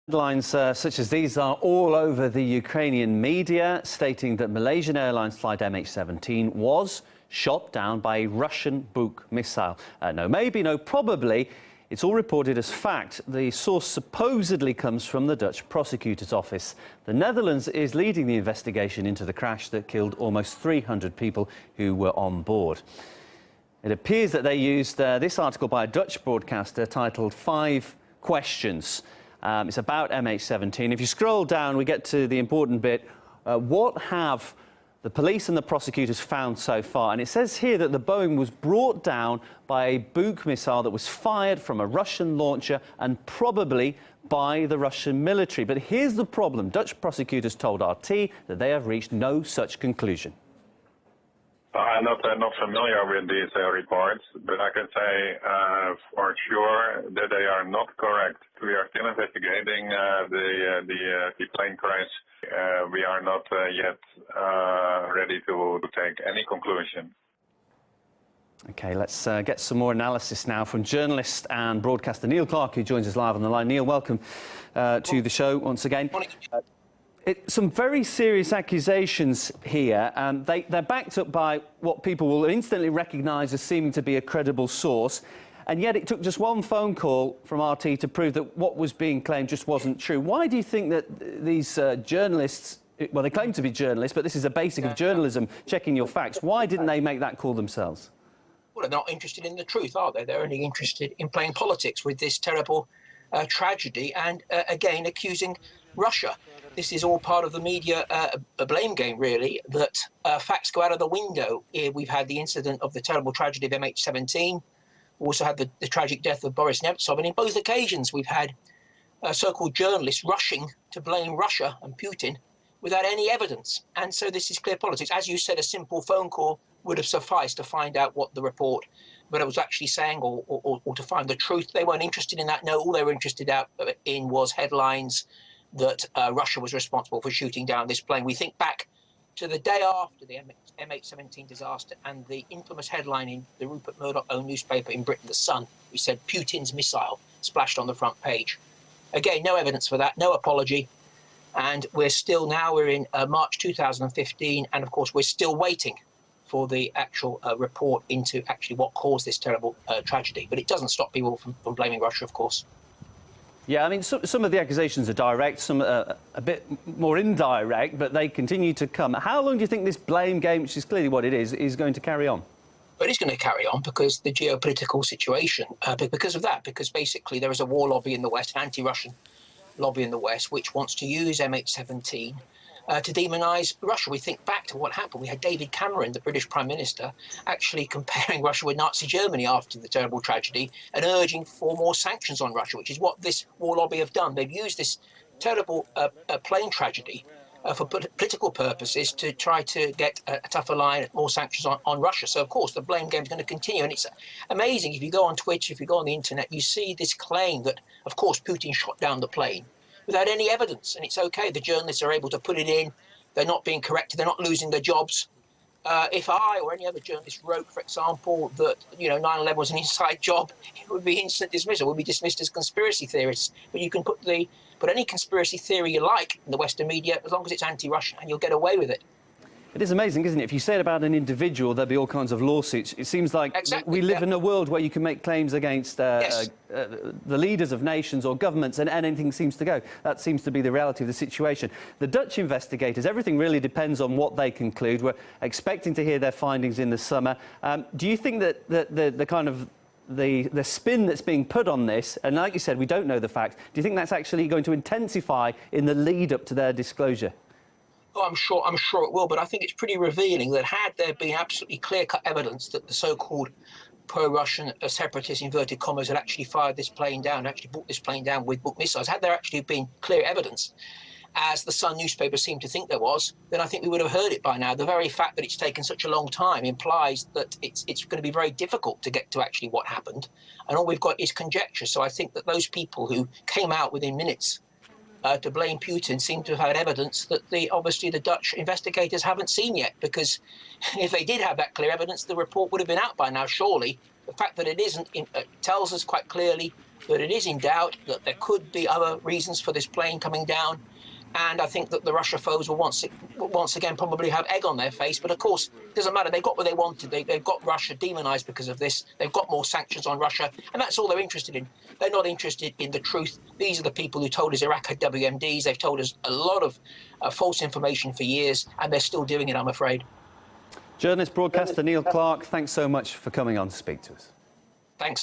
Headlines such as these are all over the Ukrainian media, stating that Malaysian Airlines flight MH17 was shot down by a Russian Buk missile. No maybe, no probably. It's all reported as fact. The source supposedly comes from the Dutch prosecutor's office. The Netherlands is leading the investigation into the crash that killed almost 300 people who were on board. It appears that they used this article by a Dutch broadcaster titled 5 Questions. It's about MH17. If you scroll down, we get to the important bit. What have the police and the prosecutors found so far? And it says here that the Boeing was brought down by a Buk missile that was fired from a Russian launcher and probably by the Russian military. But here's the problem. Dutch prosecutors told RT that they have reached no such conclusion. I'm not familiar with these reports, but I can say for sure that they are not correct. We are still investigating the plane crash. We are not yet ready to take any conclusion. OK, let's get some more analysis now from journalist and broadcaster Neil Clark, who joins us live on the line. Neil, welcome to the show once again. Some very serious accusations here. They're backed up by what people will instantly recognise as seeming to be a credible source. And yet it took just one phone call from RT to prove that what was being claimed just wasn't true. Why do you think that these journalists, well, they claim to be journalists, but this is a basic of journalism, checking your facts. Why didn't they make that call themselves? Well, they're not interested in the truth, are they? They're only interested in playing politics with this terrible tragedy and, again, accusing Russia. This is all part of the media a blame game, really, that facts go out of the window. Here we've had the incident of the terrible tragedy of MH17. We also had the tragic death of Boris Nemtsov. And in both occasions, we've had so-called journalists rushing to blame Russia and Putin without any evidence. And so this is clear politics. As you said, a simple phone call would have sufficed to find out what the report, but it was actually saying or to find the truth. They weren't interested in that. No, all they were interested in was headlines that Russia was responsible for shooting down this plane. We think back to the day after the MH17 disaster and the infamous headline in the Rupert Murdoch-owned newspaper in Britain, The Sun, we said Putin's missile splashed on the front page. Again, no evidence for that, no apology. And we're in March 2015, and of course we're still waiting for the actual report into actually what caused this terrible tragedy. But it doesn't stop people from blaming Russia, of course. Yeah, I mean, some of the accusations are direct, some a bit more indirect, but they continue to come. How long do you think this blame game, which is clearly what it is going to carry on? Well, it is going to carry on because the geopolitical situation, because of that, because basically there is a war lobby in the West, anti-Russian lobby in the West, which wants to use MH17 to demonise Russia. We think back to what happened. We had David Cameron, the British Prime Minister, actually comparing Russia with Nazi Germany after the terrible tragedy and urging for more sanctions on Russia, which is what this war lobby have done. They've used this terrible plane tragedy for political purposes to try to get a tougher line, more sanctions on Russia. So, of course, the blame game is going to continue. And it's amazing. If you go on Twitter, if you go on the internet, you see this claim that, of course, Putin shot down the plane without any evidence. And it's OK. The journalists are able to put it in. They're not being corrected. They're not losing their jobs. If I or any other journalist wrote, for example, that 9/11 was an inside job, it would be instant dismissal. It would be dismissed as conspiracy theorists. But you can put any conspiracy theory you like in the Western media as long as it's anti-Russian, and you'll get away with it. It is amazing, isn't it? If you say it about an individual, there'll be all kinds of lawsuits. It seems like we live in a world where you can make claims against the leaders of nations or governments and anything seems to go. That seems to be the reality of the situation. The Dutch investigators, everything really depends on what they conclude. We're expecting to hear their findings in the summer. Do you think that the kind of the spin that's being put on this, and like you said, we don't know the facts, do you think that's actually going to intensify in the lead up to their disclosure? Oh, I'm sure it will, but I think it's pretty revealing that had there been absolutely clear-cut evidence that the so-called pro-Russian separatists, inverted commas, had actually fired this plane down, actually brought this plane down with Buk missiles, had there actually been clear evidence, as the Sun newspaper seemed to think there was, then I think we would have heard it by now. The very fact that it's taken such a long time implies that it's going to be very difficult to get to actually what happened, and all we've got is conjecture. So I think that those people who came out within minutes to blame Putin seem to have had evidence that obviously the Dutch investigators haven't seen yet, because if they did have that clear evidence, the report would have been out by now, surely. The fact that it isn't tells us quite clearly but it is in doubt that there could be other reasons for this plane coming down. And I think that the Russia foes will once again probably have egg on their face. But of course, it doesn't matter. They got what they wanted. They've got Russia demonized because of this. They've got more sanctions on Russia. And that's all they're interested in. They're not interested in the truth. These are the people who told us Iraq had WMDs. They've told us a lot of false information for years. And they're still doing it, I'm afraid. Journalist, broadcaster Neil Clark, thanks so much for coming on to speak to us. Thanks.